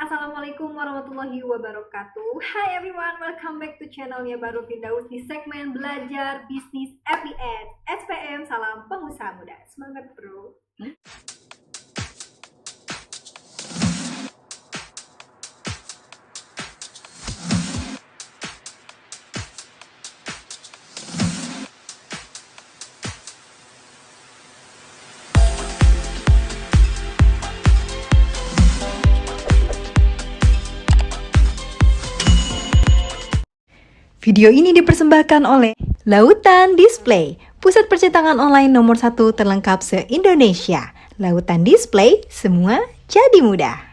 Assalamualaikum warahmatullahi wabarakatuh. Hi everyone, welcome back to channelnya Baru Firdaus di segmen belajar bisnis FBS SPM. Salam pengusaha muda, semangat bro. Video ini dipersembahkan oleh Lautan Display, pusat percetakan online nomor 1 terlengkap se-Indonesia. Lautan Display, semua jadi mudah.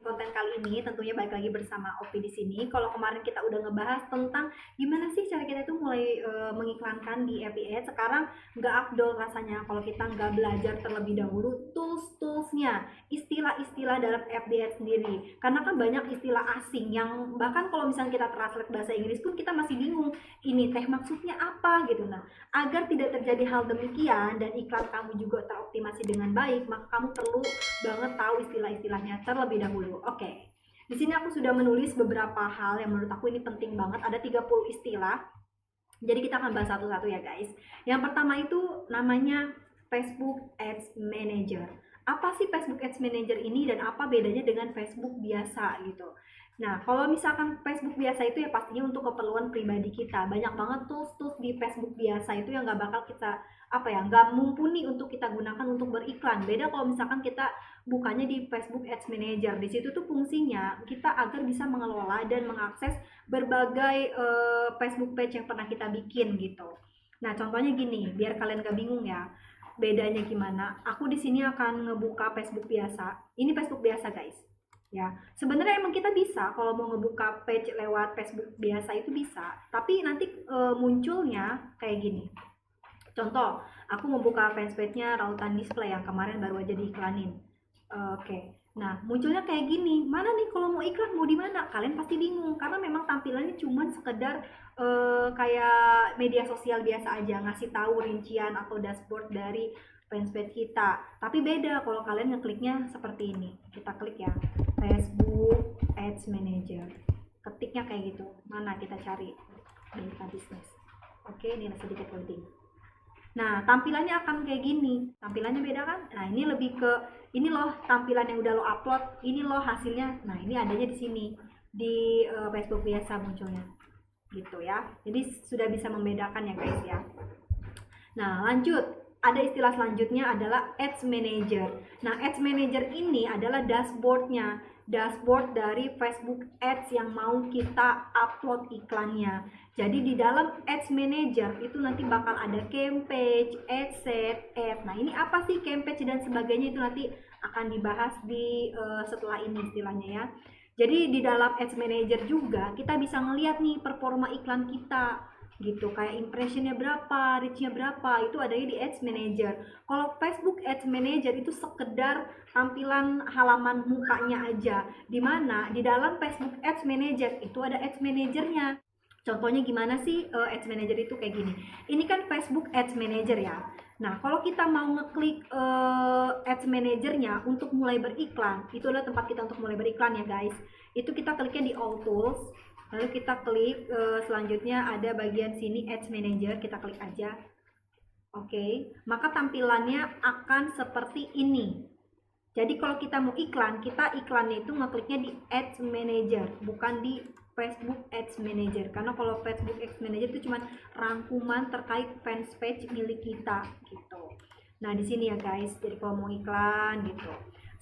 Konten kali ini tentunya balik lagi bersama Opi di sini. Kalau kemarin kita udah ngebahas tentang gimana sih cara kita itu mulai mengiklankan di FBS, sekarang nggak afdol rasanya kalau kita nggak belajar terlebih dahulu tools-toolsnya, istilah-istilah dalam FBS sendiri. Karena kan banyak istilah asing yang bahkan kalau misalnya kita translate bahasa Inggris pun kita masih bingung ini teh maksudnya apa gitu. Nah, agar tidak terjadi hal demikian dan iklan kamu juga teroptimasi dengan baik, maka kamu perlu banget tahu istilah-istilahnya terlebih dahulu. Oke. Di sini aku sudah menulis beberapa hal yang menurut aku ini penting banget. Ada 30 istilah. Jadi kita akan bahas satu-satu ya guys. Yang pertama itu namanya Facebook Ads Manager. Apa sih Facebook Ads Manager ini dan apa bedanya dengan Facebook biasa gitu. Nah, kalau misalkan Facebook biasa itu ya pastinya untuk keperluan pribadi kita. Banyak banget tools di Facebook biasa itu yang nggak bakal kita nggak mumpuni untuk kita gunakan untuk beriklan. Beda kalau misalkan kita bukanya di Facebook Ads Manager. Di situ tuh fungsinya kita agar bisa mengelola dan mengakses berbagai Facebook page yang pernah kita bikin gitu. Nah, contohnya gini, biar kalian gak bingung ya. Bedanya gimana? Aku di sini akan ngebuka Facebook biasa. Ini Facebook biasa, guys. Ya, sebenarnya emang kita bisa kalau mau ngebuka page lewat Facebook biasa itu bisa. Tapi nanti munculnya kayak gini. Contoh, aku membuka fanspage-nya Lautan Display yang kemarin baru aja diiklanin. Oke. Nah, munculnya kayak gini. Mana nih kalau mau iklan, mau di mana? Kalian pasti bingung karena memang tampilannya cuma sekedar kayak media sosial biasa aja, ngasih tahu rincian atau dashboard dari fanspage kita. Tapi beda kalau kalian ngekliknya seperti ini. Kita klik ya, Facebook Ads Manager. Ketiknya kayak gitu. Mana kita cari? Data bisnis. Oke, ini sedikit loading. Nah, tampilannya akan kayak gini. Tampilannya beda kan? Nah, ini lebih ke ini loh tampilan yang udah lo upload, ini loh hasilnya. Nah, ini adanya di sini di Facebook biasa munculnya. Gitu ya. Jadi sudah bisa membedakan ya, guys ya. Nah, lanjut. Ada istilah selanjutnya adalah Ads Manager. Nah, Ads Manager ini adalah dashboardnya. Dashboard dari Facebook Ads yang mau kita upload iklannya. Jadi di dalam Ads Manager itu nanti bakal ada campaign, adset, ad. Nah, ini apa sih campaign dan sebagainya itu nanti akan dibahas di setelah ini istilahnya ya. Jadi di dalam Ads Manager juga kita bisa ngeliat nih performa iklan kita gitu, kayak impressionnya berapa, reachnya berapa, itu adanya di Ads Manager. Kalau Facebook Ads Manager itu sekedar tampilan halaman mukanya aja, dimana di dalam Facebook Ads Manager itu ada Ads Managernya. Contohnya gimana sih Ads Manager itu kayak gini. Ini kan Facebook Ads Manager ya. Nah, kalau kita mau ngeklik Ads Managernya untuk mulai beriklan, itu adalah tempat kita untuk mulai beriklan ya guys. Itu kita kliknya di All Tools. Lalu kita klik selanjutnya ada bagian sini Ads Manager, kita klik aja. Oke, maka tampilannya akan seperti ini. Jadi kalau kita mau iklan, kita iklannya itu ngekliknya di Ads Manager, bukan di Facebook Ads Manager. Karena kalau Facebook Ads Manager itu cuma rangkuman terkait fanspage milik kita gitu. Nah, di sini ya guys. Jadi kalau mau iklan gitu.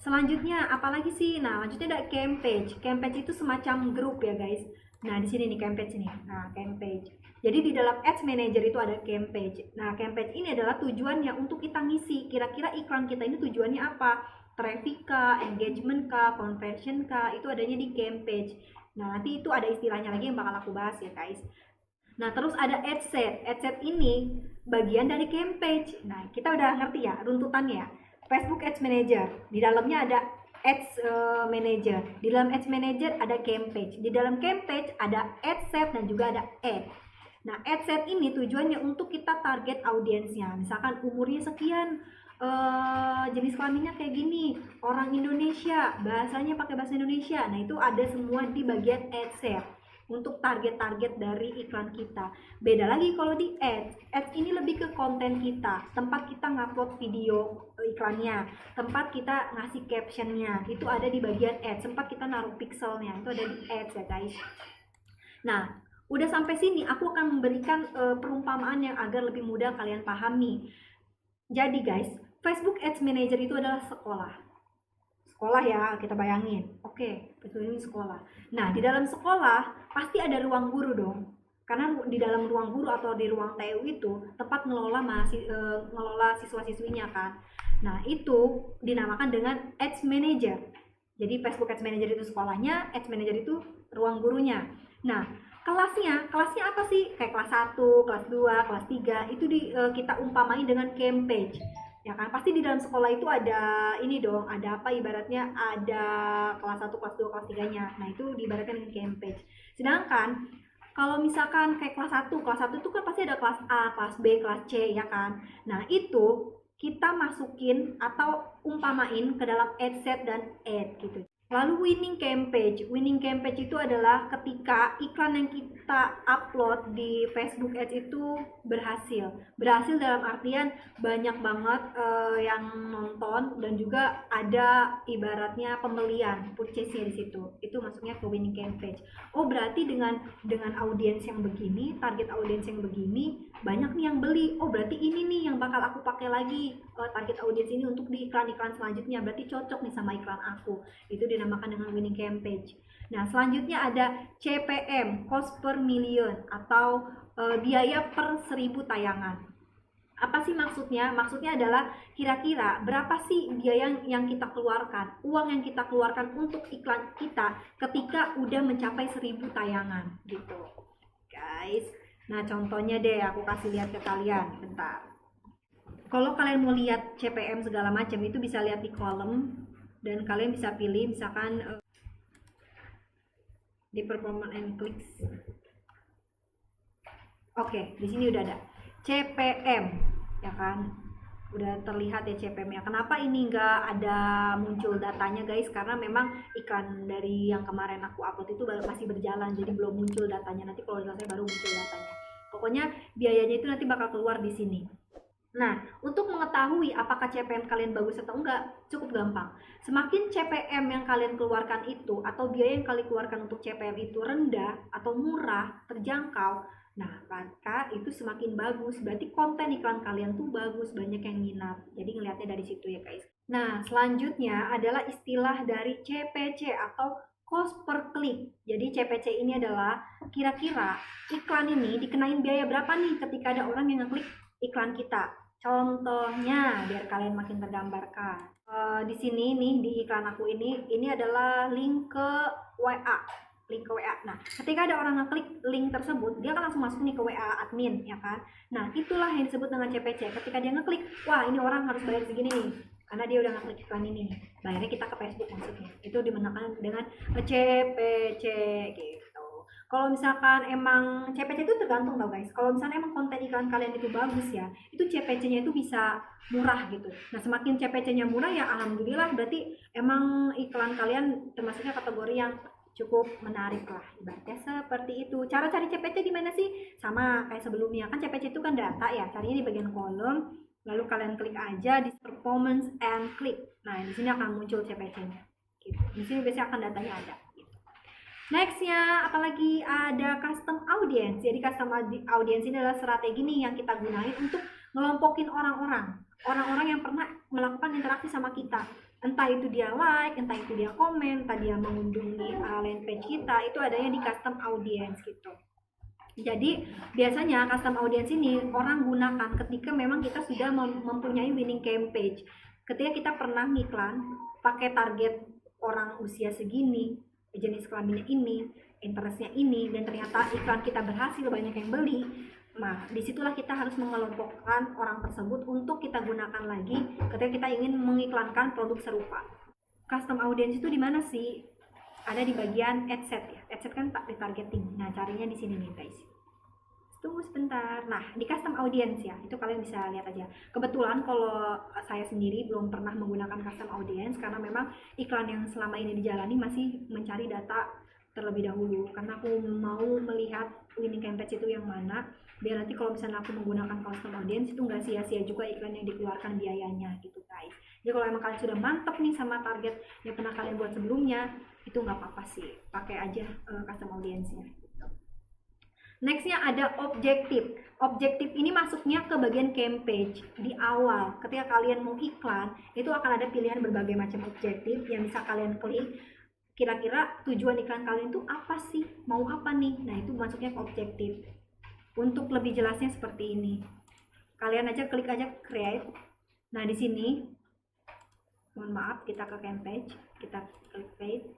Selanjutnya apalagi sih? Nah, lanjutnya ada campaign. Campaign itu semacam grup ya guys. Nah, di sini nih campaign nih. Nah, campaign. Jadi di dalam Ads Manager itu ada campaign. Nah, campaign ini adalah tujuannya untuk kita ngisi kira-kira iklan kita ini tujuannya apa? Traffic kah, engagement kah, conversion kah, itu adanya di campaign. Nah, nanti itu ada istilahnya lagi yang bakal aku bahas ya guys. Nah, terus ada adset. Adset ini bagian dari campaign. Nah, kita udah ngerti ya runtutannya ya. Facebook Ads Manager, di dalamnya ada Ads Manager. Di dalam Ads Manager ada campaign. Di dalam campaign ada adset dan juga ada ad. Nah, adset ini tujuannya untuk kita target audiensnya. Misalkan umurnya sekian, jenis kelaminnya kayak gini, orang Indonesia, bahasanya pakai bahasa Indonesia. Nah, itu ada semua di bagian ads ya, untuk target-target dari iklan kita. Beda lagi kalau di ads ini lebih ke konten kita, tempat kita ngupload video iklannya, tempat kita ngasih captionnya, itu ada di bagian ads, tempat kita naruh pixelnya, itu ada di ads ya guys. Nah, udah sampai sini aku akan memberikan perumpamaan yang agar lebih mudah kalian pahami. Jadi guys, Facebook Ads Manager itu adalah sekolah. Sekolah ya, kita bayangin. Oke, betul, ini sekolah. Nah, di dalam sekolah pasti ada ruang guru dong. Karena di dalam ruang guru atau di ruang TU itu tempat ngelola siswa-siswinya kan. Nah, itu dinamakan dengan Ads Manager. Jadi Facebook Ads Manager itu sekolahnya, Ads Manager itu ruang gurunya. Nah, kelasnya apa sih? Kayak kelas 1, kelas 2, kelas 3 itu kita umpamain dengan campaign. Ya kan, pasti di dalam sekolah itu ada ini dong, ada apa, ibaratnya ada kelas 1, kelas 2, kelas 3-nya. Nah, itu diibaratkan dengan campaign. Sedangkan kalau misalkan kayak kelas 1 itu kan pasti ada kelas A, kelas B, kelas C ya kan. Nah, itu kita masukin atau umpamain ke dalam ad set dan ad gitu. Lalu winning campaign itu adalah ketika iklan yang kita upload di Facebook Ads itu berhasil dalam artian banyak banget yang nonton dan juga ada ibaratnya pembelian, purchase-nya di situ. Itu masuknya ke winning campaign. Oh, berarti dengan audiens yang begini, target audiens yang begini, banyak nih yang beli. Oh, berarti ini nih yang bakal aku pakai lagi target audiens ini untuk di iklan-iklan selanjutnya. Berarti cocok nih sama iklan aku. Itu dinamakan dengan winning campaign. Nah, selanjutnya ada CPM, cost per million, atau biaya per 1000 tayangan. Apa sih maksudnya? Maksudnya adalah kira-kira berapa sih biaya yang kita keluarkan, uang yang kita keluarkan untuk iklan kita ketika udah mencapai 1000 tayangan gitu, guys. Nah, contohnya deh aku kasih lihat ke kalian, bentar. Kalau kalian mau lihat CPM segala macam itu bisa lihat di kolom dan kalian bisa pilih misalkan di performance and clicks. Oke, di sini udah ada CPM ya kan, udah terlihat ya CPM-nya. Kenapa ini nggak ada muncul datanya guys? Karena memang iklan dari yang kemarin aku upload itu masih berjalan, jadi belum muncul datanya. Nanti kalau selesai baru muncul datanya. Pokoknya biayanya itu nanti bakal keluar di sini. Nah, untuk mengetahui apakah CPM kalian bagus atau enggak, cukup gampang. Semakin CPM yang kalian keluarkan itu, atau biaya yang kalian keluarkan untuk CPM itu rendah, atau murah, terjangkau, nah, maka itu semakin bagus. Berarti konten iklan kalian tuh bagus, banyak yang minat. Jadi ngelihatnya dari situ ya guys. Nah, selanjutnya adalah istilah dari CPC atau cost per click. Jadi CPC ini adalah kira-kira iklan ini dikenain biaya berapa nih ketika ada orang yang ngeklik iklan kita. Contohnya biar kalian makin tergambarkan. Di sini nih di iklan aku ini adalah link ke WA. Nah, ketika ada orang ngeklik link tersebut, dia akan langsung masuk nih ke WA admin, ya kan? Nah, itulah yang disebut dengan CPC. Ketika dia ngeklik, wah ini orang harus bayar segini nih, karena dia udah ngeklik iklan ini. Bayarnya kita ke Facebook maksudnya. Itu dimenangkan dengan CPC gitu. Kalau misalkan emang CPC itu tergantung tau guys. Kalau misalnya emang konten iklan kalian itu bagus ya, itu CPC-nya itu bisa murah gitu. Nah, semakin CPC-nya murah ya alhamdulillah, berarti emang iklan kalian termasuknya kategori yang cukup menarik lah, ibaratnya seperti itu. Cara cari CPC di mana sih? Sama kayak sebelumnya, kan CPC itu kan data ya, carinya di bagian kolom, lalu kalian klik aja di performance and click. Nah, di sini akan muncul CPC-nya. Gitu. Di sini biasanya akan datanya ada. Gitu. Nextnya, apalagi ada custom audience. Jadi custom audience ini adalah strategi nih yang kita gunain untuk ngelompokin orang-orang yang pernah melakukan interaksi sama kita. Entah itu dia like, entah itu dia komen, entah dia mengunjungi landing page kita, itu adanya di custom audience gitu. Jadi biasanya custom audience ini orang gunakan ketika memang kita sudah mempunyai winning campaign. Ketika kita pernah ngiklan pakai target orang usia segini, jenis kelaminnya ini, interestnya ini, dan ternyata iklan kita berhasil, banyak yang beli. Nah, disitulah kita harus mengelompokkan orang tersebut untuk kita gunakan lagi ketika kita ingin mengiklankan produk serupa. Custom audience itu di mana sih? Ada di bagian ad set ya. Ad set kan tak retargeting. Nah, carinya di sini nih guys. Tunggu sebentar. Nah, di custom audience ya, itu kalian bisa lihat aja. Kebetulan kalau saya sendiri belum pernah menggunakan custom audience karena memang iklan yang selama ini dijalani masih mencari data terlebih dahulu. Karena aku mau melihat winning campaign itu yang mana, biar nanti kalau misalnya aku menggunakan custom audience itu nggak sia-sia juga iklan yang dikeluarkan biayanya gitu guys. Jadi kalau emang kalian sudah mantep nih sama target yang pernah kalian buat sebelumnya, itu nggak apa-apa sih, pakai aja custom audience-nya. Nextnya ada objektif. Objektif ini masuknya ke bagian campaign di awal. Ketika kalian mau iklan, itu akan ada pilihan berbagai macam objektif yang bisa kalian klik. Kira-kira tujuan iklan kalian itu apa sih? Mau apa nih? Nah, itu masuknya ke objektif. Untuk lebih jelasnya seperti ini. Kalian aja klik aja create. Nah, di sini mohon maaf, kita ke campaign, kita klik create.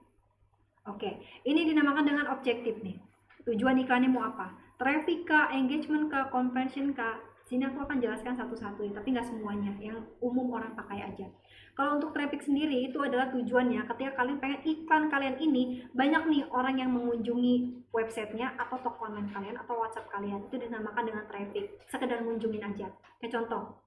Oke, ini dinamakan dengan objektif nih. Tujuan iklannya mau apa? Traffic kah, engagement kah, conversion kah? Sini aku akan jelaskan satu-satu ya, tapi nggak semuanya, yang umum orang pakai aja. Kalau untuk traffic sendiri itu adalah tujuannya ketika kalian pengen iklan kalian ini banyak nih orang yang mengunjungi websitenya atau toko online kalian atau WhatsApp kalian, itu dinamakan dengan traffic. Sekedar mengunjungin aja. Kayak contoh,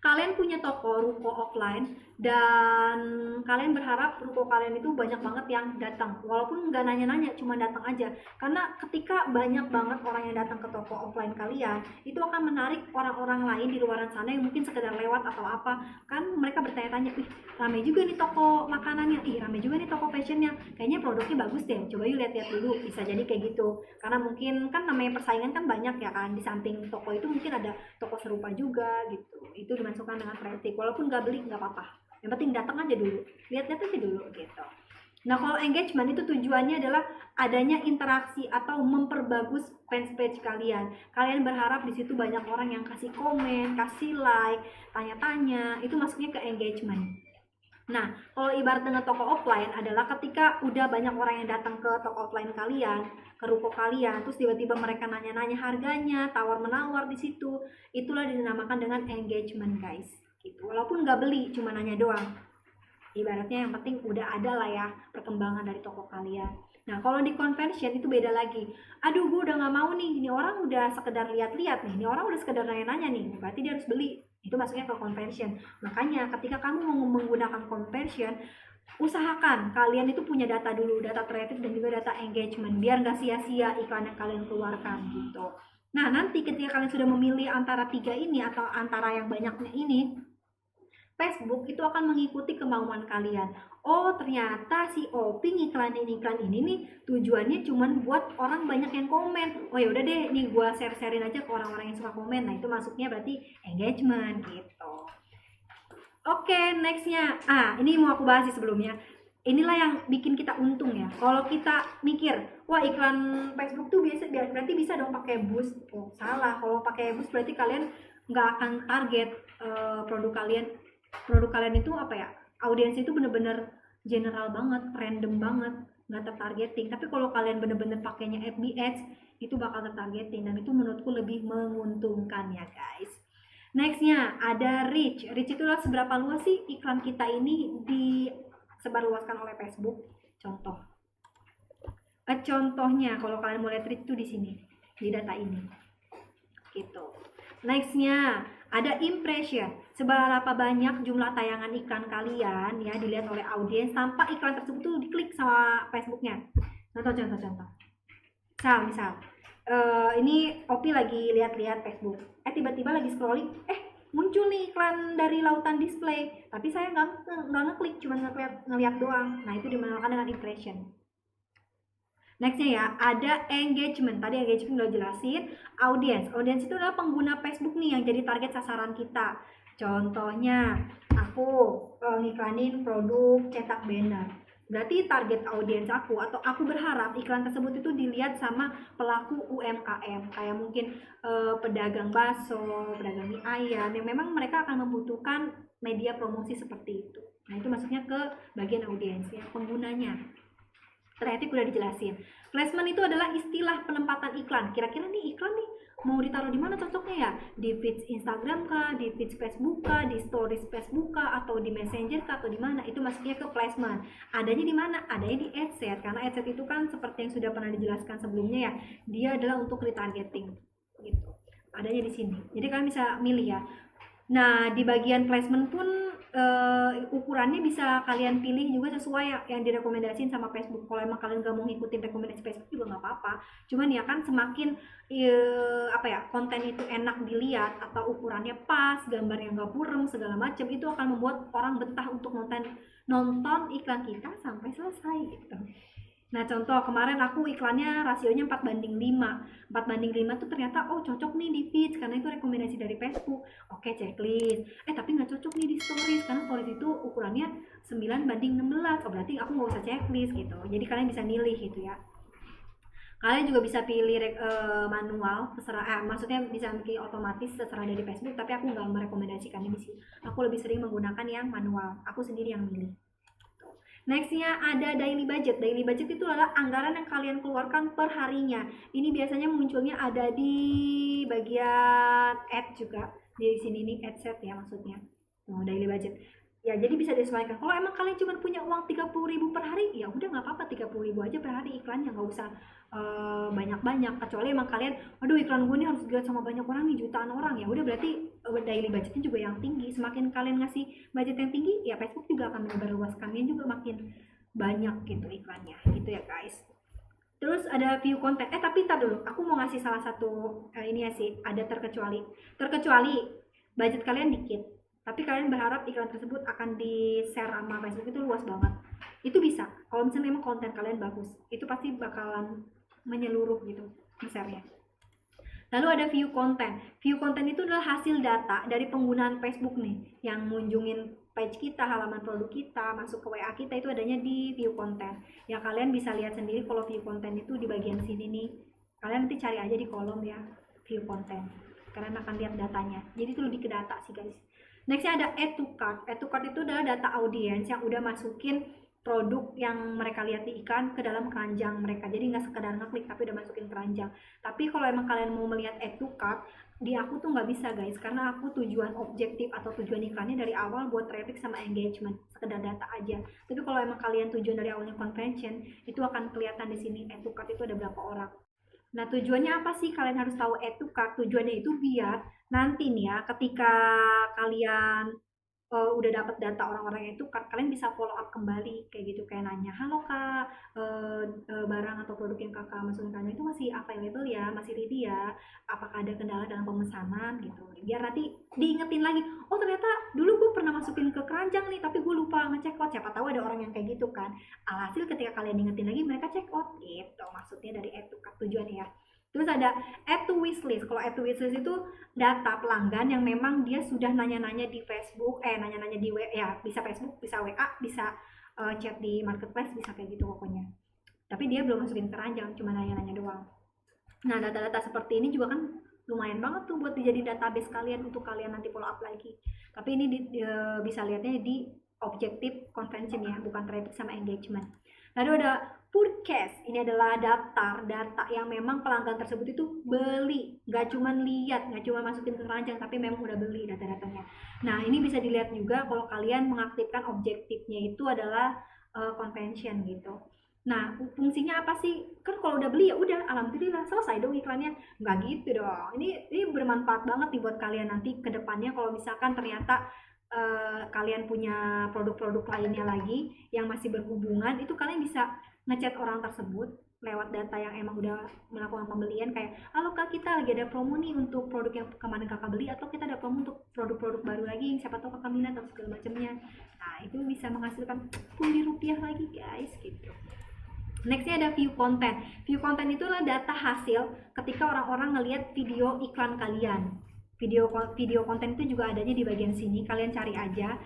kalian punya toko ruko offline dan kalian berharap ruko kalian itu banyak banget yang datang, walaupun nggak nanya-nanya, cuma datang aja. Karena ketika banyak banget orang yang datang ke toko offline kalian, itu akan menarik orang-orang lain di luar sana yang mungkin sekedar lewat atau apa, kan mereka bertanya-tanya, ih rame juga nih toko makanannya, ih rame juga nih toko fashionnya, kayaknya produknya bagus deh, coba yuk lihat-lihat dulu. Bisa jadi kayak gitu, karena mungkin kan namanya persaingan kan banyak ya kan, di samping toko itu mungkin ada toko serupa juga gitu. Itu dimasukkan dengan traffic, walaupun nggak beli nggak apa-apa, yang penting datang aja dulu, lihat-lihat aja dulu gitu. Nah, kalau engagement itu tujuannya adalah adanya interaksi atau memperbagus fans page kalian. Kalian berharap di situ banyak orang yang kasih komen, kasih like, tanya-tanya, itu masuknya ke engagement. Nah, kalau ibarat dengan toko offline adalah ketika udah banyak orang yang datang ke toko offline kalian, ke ruko kalian, terus tiba-tiba mereka nanya-nanya harganya, tawar-menawar di situ, itulah dinamakan dengan engagement, guys. Gitu. Walaupun nggak beli, cuma nanya doang. Ibaratnya yang penting udah ada lah ya perkembangan dari toko kalian. Nah, kalau di conversion itu beda lagi. Aduh, gue udah nggak mau nih, ini orang udah sekedar lihat-lihat nih, ini orang udah sekedar nanya-nanya nih, berarti dia harus beli. Itu masuknya ke conversion. Makanya ketika kamu mau menggunakan conversion, usahakan kalian itu punya data dulu, data traffic dan juga data engagement, biar nggak sia-sia iklan yang kalian keluarkan gitu. Nah, nanti ketika kalian sudah memilih antara tiga ini atau antara yang banyaknya ini, Facebook itu akan mengikuti kemauan kalian. Oh, ternyata si Oping iklan ini nih tujuannya cuman buat orang banyak yang komen. Oh ya udah deh, nih gua share-sharein aja ke orang-orang yang suka komen. Nah, itu masuknya berarti engagement gitu. Oke, nextnya. Ini mau aku bahas sih sebelumnya. Inilah yang bikin kita untung ya. Kalau kita mikir, wah iklan Facebook tuh berarti bisa dong pakai boost. Oh, salah. Kalau pakai boost berarti kalian nggak akan target produk kalian. Produk kalian itu apa ya, audiens itu bener-bener general banget, random banget, nggak tertargeting. Tapi kalau kalian bener-bener pakainya FB Ads, itu bakal tertargeting, dan itu menurutku lebih menguntungkan ya guys. Nextnya ada reach. Reach itu adalah seberapa luas sih iklan kita ini disebarluaskan oleh Facebook. Contohnya kalau kalian mau lihat reach itu di sini, di data ini gitu. Nextnya ada impression. Seberapa banyak jumlah tayangan iklan kalian ya dilihat oleh audiens tanpa iklan tersebut tuh diklik sama Facebooknya. Contoh. Misal ini Opi lagi lihat-lihat Facebook. Tiba-tiba lagi scrolling, muncul nih iklan dari Lautan Display. Tapi saya nggak ngeklik, cuma ngeliat doang. Nah, itu dinamakan dengan impression. Nextnya ya, ada engagement. Tadi engagement udah jelasin. Audience itu adalah pengguna Facebook nih yang jadi target sasaran kita. Contohnya, aku ngiklanin produk cetak banner. Berarti target audiens aku, atau aku berharap iklan tersebut itu dilihat sama pelaku UMKM. Kayak mungkin pedagang bakso, pedagang mie ayam, yang memang mereka akan membutuhkan media promosi seperti itu. Nah, itu masuknya ke bagian audiens ya, penggunanya. Traffic udah dijelasin. Placement itu adalah istilah penempatan iklan. Kira-kira nih iklan nih mau ditaruh di mana cocoknya ya? Di feeds Instagram kah, di feeds Facebook kah, di stories Facebook kah, atau di Messenger kah, atau di mana? Itu masuknya ke placement. Adanya di mana? Adanya di adset. Karena adset itu kan seperti yang sudah pernah dijelaskan sebelumnya ya, dia adalah untuk retargeting. gitu. Adanya di sini. Jadi kalian bisa milih ya. Nah, di bagian placement pun ukurannya bisa kalian pilih juga sesuai yang direkomendasiin sama Facebook. Kalau emang kalian gak mau ngikutin rekomendasi Facebook juga nggak apa-apa. Cuman ya kan semakin apa ya, konten itu enak dilihat atau ukurannya pas, gambarnya nggak burem segala macam, itu akan membuat orang betah untuk nonton iklan kita sampai selesai gitu. Nah, contoh kemarin aku iklannya rasionya 4:5. 4:5 tuh ternyata oh cocok nih di feed karena itu rekomendasi dari Facebook. Oke, checklist. Tapi nggak cocok nih di stories karena stories itu ukurannya 9:16. Oh, berarti aku nggak usah checklist gitu. Jadi kalian bisa milih gitu ya. Kalian juga bisa pilih manual, terserah. Maksudnya bisa pilih otomatis terserah dari Facebook, tapi aku nggak merekomendasikannya di sini. Aku lebih sering menggunakan yang manual. Aku sendiri yang milih. Nextnya ada daily budget. Daily budget itu adalah anggaran yang kalian keluarkan per harinya. Ini biasanya munculnya ada di bagian ad juga. Di sini nih ad set ya maksudnya. Daily budget. Ya jadi bisa disesuaikan. Kalau emang kalian cuma punya uang 30.000 per hari, ya udah nggak apa-apa 30.000 aja per hari iklannya, nggak usah banyak-banyak. Kecuali emang kalian, aduh iklan gue nih harus dilihat sama banyak orang nih, jutaan orang, ya udah berarti daily budgetnya juga yang tinggi. Semakin kalian ngasih budget yang tinggi, ya Facebook juga akan menyebarluaskannya juga makin banyak gitu iklannya, gitu ya guys. Terus ada view konten. Tapi tar dulu, aku mau ngasih salah satu ini ya sih, ada terkecuali budget kalian dikit, tapi kalian berharap iklan tersebut akan di-share sama Facebook itu luas banget. Itu bisa. Kalau misalnya memang konten kalian bagus, itu pasti bakalan menyeluruh gitu share-nya. Lalu ada view konten. View konten itu adalah hasil data dari penggunaan Facebook nih, yang ngunjungin page kita, halaman produk kita, masuk ke WA kita, itu adanya di view konten. Ya kalian bisa lihat sendiri kalau view konten itu di bagian sini nih. Kalian nanti cari aja di kolom ya, view konten. Kalian akan lihat datanya. Jadi itu lebih ke data sih guys. Nextnya ada add to cart. Add to cart itu adalah data audiens yang udah masukin produk yang mereka lihat di iklan ke dalam keranjang mereka. Jadi nggak sekedar ngeklik tapi udah masukin keranjang. Tapi kalau emang kalian mau melihat add to cart, di aku tuh nggak bisa guys, karena aku tujuan objektif atau tujuan iklannya dari awal buat traffic sama engagement, sekedar data aja. Tapi kalau emang kalian tujuan dari awalnya convention, itu akan kelihatan di sini add to cart itu ada berapa orang. Nah, tujuannya apa sih? Kalian harus tahu add to cart. Tujuannya itu biar nanti nih ya, ketika kalian udah dapat data orang-orang itu, kalian bisa follow up kembali kayak gitu, kayak nanya, halo kak, barang atau produk yang kakak masukin kalian itu masih available ya, masih ready ya, apakah ada kendala dalam pemesanan gitu, biar nanti diingetin lagi, oh ternyata dulu gue pernah masukin ke keranjang nih tapi gue lupa ngecek out. Siapa tahu ada orang yang kayak gitu kan. Alhasil ketika kalian ingetin lagi mereka check out gitu, maksudnya dari add to cart tujuannya ya. Terus ada add to wishlist. Kalau add to wishlist itu data pelanggan yang memang dia sudah nanya-nanya di Facebook, nanya-nanya di WA, ya bisa Facebook, bisa WA, bisa chat di marketplace, bisa kayak gitu pokoknya. Tapi dia belum masukin keranjang, cuma nanya-nanya doang. Nah, data-data seperti ini juga kan lumayan banget tuh buat dijadiin database kalian untuk kalian nanti follow up lagi. Tapi ini bisa lihatnya di objektif convention ya, bukan traffic sama engagement. Lalu ada forecast. Ini adalah daftar data yang memang pelanggan tersebut itu beli, nggak cuma lihat, nggak cuma masukin ke keranjang, tapi memang udah beli data-datanya. Nah, ini bisa dilihat juga kalau kalian mengaktifkan objektifnya itu adalah convention gitu. Nah, fungsinya apa sih? Kan kalau udah beli ya udah, alhamdulillah selesai dong iklannya. Nggak gitu dong. Ini bermanfaat banget nih buat kalian nanti ke depannya kalau misalkan ternyata kalian punya produk-produk lainnya lagi yang masih berhubungan, itu kalian bisa ngechat orang tersebut lewat data yang emang udah melakukan pembelian, kayak halo kak, kita lagi ada promo nih untuk produk yang kemarin kakak beli, atau kita ada promo untuk produk-produk baru lagi, siapa tahu kakak minat atau segala macamnya. Nah, itu bisa menghasilkan pundi rupiah lagi guys gitu. Nextnya ada view content. View content itu adalah data hasil ketika orang-orang ngelihat video iklan kalian. Video konten itu juga adanya di bagian sini, kalian cari aja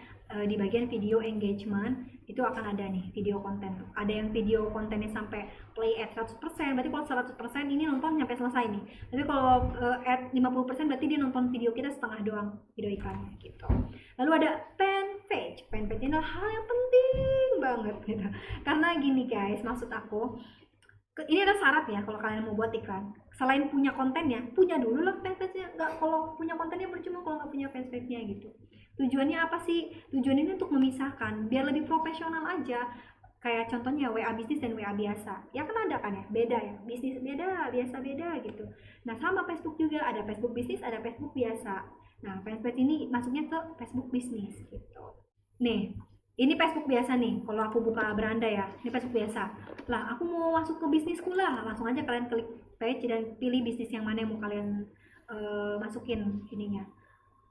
di bagian video engagement, itu akan ada nih video konten. Ada yang video kontennya sampai play at 100%, berarti kalau 100% ini nonton sampai selesai nih. Tapi kalau at 50% berarti dia nonton video kita setengah doang, video iklannya gitu. Lalu ada fan page. Fan page ini adalah hal yang penting banget gitu. Karena gini guys, maksud aku, ini ada syarat ya kalau kalian mau buat iklan. Selain punya kontennya, punya dulu lah fanpage-nya. Nggak, kalau punya kontennya percuma kalau nggak punya fanpage-nya gitu. Tujuannya apa sih? Tujuannya ini untuk memisahkan, biar lebih profesional aja. Kayak contohnya WA bisnis dan WA biasa. Ya kan ada kan ya, beda ya. Bisnis beda, biasa beda gitu. Nah, sama Facebook juga, ada Facebook bisnis, ada Facebook biasa. Nah, fanpage ini masuknya ke Facebook bisnis gitu. Nih, ini Facebook biasa nih. Kalau aku buka beranda ya, ini Facebook biasa. Lah, aku mau masuk ke bisnisku lah. Langsung aja kalian klik page dan pilih bisnis yang mana yang mau kalian masukin ininya,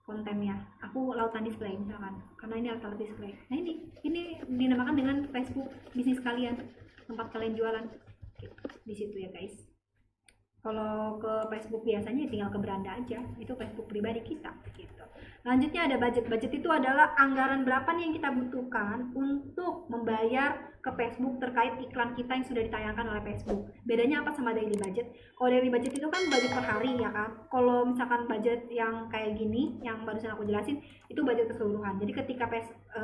kontennya. Aku lautan display misalkan, karena ini alat display. Nah, ini dinamakan dengan Facebook bisnis kalian, tempat kalian jualan gitu, di situ ya guys. Kalau ke Facebook biasanya tinggal ke beranda aja, itu Facebook pribadi kita gitu. Lanjutnya ada budget. Budget itu adalah anggaran berapa nih yang kita butuhkan untuk membayar ke Facebook terkait iklan kita yang sudah ditayangkan oleh Facebook. Bedanya apa sama daily budget? Kalau daily budget itu kan budget per hari ya kan. Kalau misalkan budget yang kayak gini, yang barusan aku jelasin, itu budget keseluruhan. Jadi ketika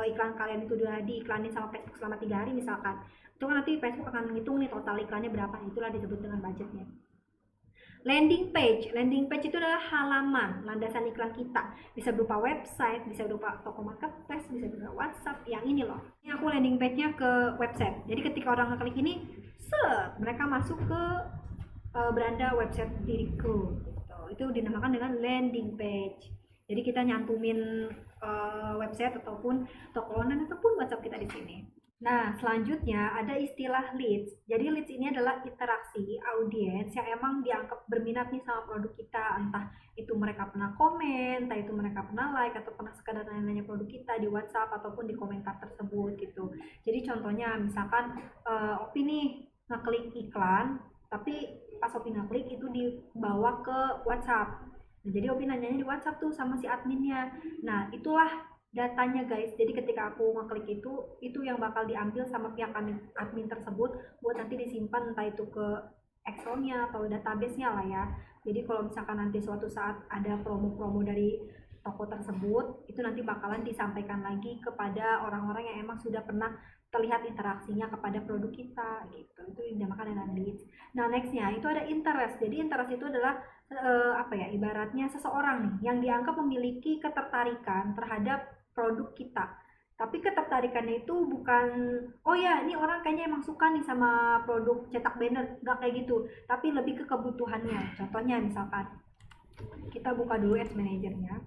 iklan kalian itu udah diiklanin sama Facebook selama 3 hari misalkan, itu kan nanti Facebook akan menghitung nih total iklannya berapa. Itulah disebut dengan budgetnya. Landing page itu adalah halaman landasan iklan kita. Bisa berupa website, bisa berupa toko marketplace, bisa berupa WhatsApp. Yang ini loh. Ini aku landing page-nya ke website. Jadi ketika orang ngeklik ini, mereka masuk ke beranda website diriku. Gitu. Itu dinamakan dengan landing page. Jadi kita nyantumin website ataupun toko online ataupun WhatsApp kita di sini. Nah, selanjutnya ada istilah leads. Jadi leads ini adalah interaksi audiens yang emang dianggap berminat nih sama produk kita. Entah itu mereka pernah komen, entah itu mereka pernah like, atau pernah sekadar nanya-nanya produk kita di WhatsApp ataupun di komentar tersebut gitu. Jadi contohnya misalkan Opi nih ngeklik iklan, tapi pas Opi ngeklik itu dibawa ke WhatsApp. Nah, jadi Opi nanyanya di WhatsApp tuh sama si adminnya. Nah, itulah datanya guys. Jadi ketika aku ngeklik itu yang bakal diambil sama pihak admin tersebut buat nanti disimpan entah itu ke Excel-nya atau database-nya lah ya. Jadi kalau misalkan nanti suatu saat ada promo-promo dari toko tersebut, itu nanti bakalan disampaikan lagi kepada orang-orang yang emang sudah pernah terlihat interaksinya kepada produk kita gitu. Itu dinamakan dengan leads. Nah, next-nya itu ada interest. Jadi interest itu adalah ibaratnya seseorang nih yang dianggap memiliki ketertarikan terhadap produk kita. Tapi ketertarikannya itu bukan, oh ya ini orang kayaknya emang suka nih sama produk cetak banner, nggak kayak gitu. Tapi lebih ke kebutuhannya. Contohnya misalkan kita buka dulu Ads Manager-nya.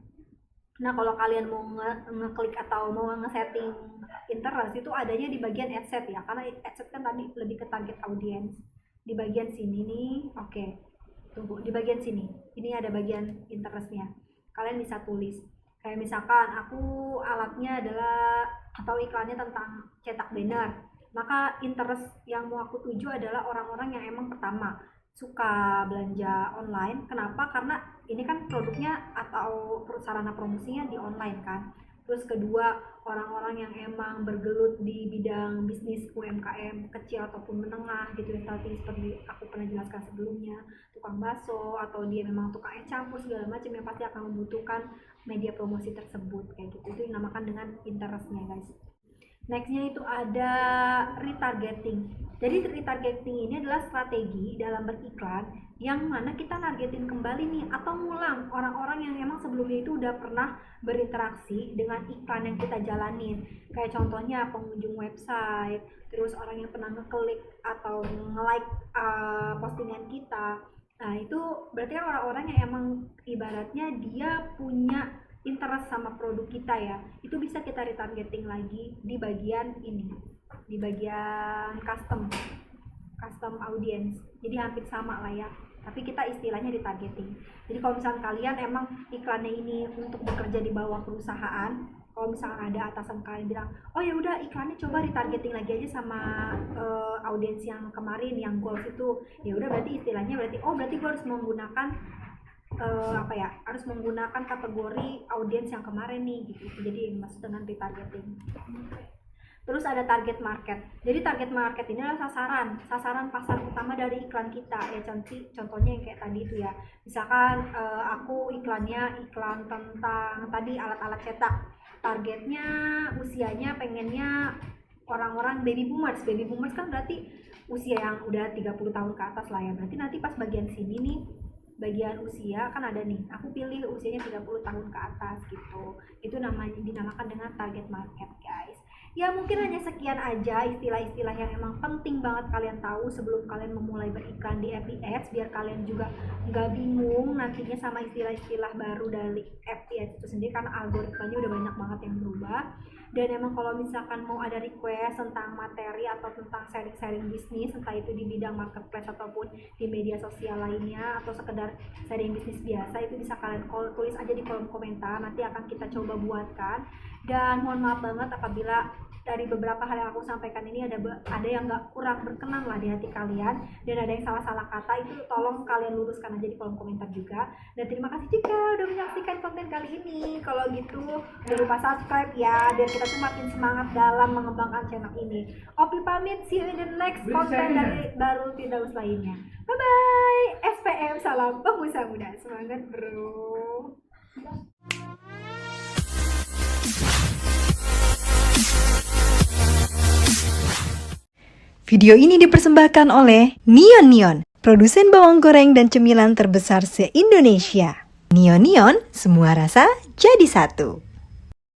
Nah, kalau kalian mau ngeklik atau mau nge-setting interest itu adanya di bagian ad set ya, karena ad set kan tadi lebih ke target audience. Di bagian sini nih, oke. Tunggu, di bagian sini. Ini ada bagian interestnya. Kalian bisa tulis. Kayak misalkan aku alatnya adalah atau iklannya tentang cetak banner, maka interest yang mau aku tuju adalah orang-orang yang emang pertama suka belanja online. Kenapa? Karena ini kan produknya atau sarana promosinya di online kan. Terus kedua, orang-orang yang emang bergelut di bidang bisnis UMKM kecil ataupun menengah gitu ya, seperti aku pernah jelaskan sebelumnya, tukang bakso atau dia memang tukang campur segala macam yang pasti akan membutuhkan media promosi tersebut kayak gitu. Itu dinamakan dengan interestnya guys. Nextnya itu ada retargeting. Jadi retargeting ini adalah strategi dalam beriklan yang mana kita nargetin kembali nih atau ngulang orang-orang yang emang sebelumnya itu udah pernah berinteraksi dengan iklan yang kita jalanin. Kayak contohnya pengunjung website, terus orang yang pernah ngeklik atau nge-like postingan kita. Nah, itu berarti kan orang-orang yang emang ibaratnya dia punya interest sama produk kita ya. Itu bisa kita retargeting lagi di bagian ini, di bagian custom audience. Jadi hampir sama lah ya, tapi kita istilahnya retargeting. Jadi kalau misalnya kalian emang iklannya ini untuk bekerja di bawah perusahaan, kalau misalnya ada atasan kalian bilang, oh ya udah iklannya coba retargeting lagi aja sama audiens yang kemarin yang goals itu, ya udah berarti istilahnya berarti gue harus menggunakan harus menggunakan kategori audiens yang kemarin nih gitu. Jadi maksud dengan retargeting. Terus ada target market. Jadi target market ini adalah sasaran pasar utama dari iklan kita ya. Contohnya yang kayak tadi itu ya. Misalkan aku iklan tentang tadi alat-alat cetak. Targetnya usianya pengennya orang-orang baby boomers. Baby boomers kan berarti usia yang udah 30 tahun ke atas lah ya. Berarti nanti pas bagian sini nih, bagian usia kan ada nih, aku pilih usianya 30 tahun ke atas gitu. Itu dinamakan dengan target market guys. Ya mungkin hanya sekian aja istilah-istilah yang emang penting banget kalian tahu sebelum kalian memulai beriklan di FB Ads, biar kalian juga nggak bingung nantinya sama istilah-istilah baru dari FB Ads itu sendiri, karena algoritmanya udah banyak banget yang berubah. Dan emang kalau misalkan mau ada request tentang materi atau tentang sharing-sharing bisnis, entah itu di bidang marketplace ataupun di media sosial lainnya, atau sekedar sharing bisnis biasa, itu bisa kalian tulis aja di kolom komentar, nanti akan kita coba buatkan. Dan mohon maaf banget apabila dari beberapa hal yang aku sampaikan ini ada yang nggak kurang berkenan lah di hati kalian, dan ada yang salah-salah kata, itu tolong kalian luruskan aja di kolom komentar juga. Dan terima kasih juga udah menyaksikan konten kali ini. Kalau gitu jangan lupa subscribe ya, biar kita tuh makin semangat dalam mengembangkan channel ini. Opi pamit, see you in the next konten dari Baru Firdaus lainnya. Bye bye. SPM, salam pengusaha muda, semangat bro. Video ini dipersembahkan oleh Neon Neon, produsen bawang goreng dan cemilan terbesar se-Indonesia. Neon Neon, semua rasa jadi satu.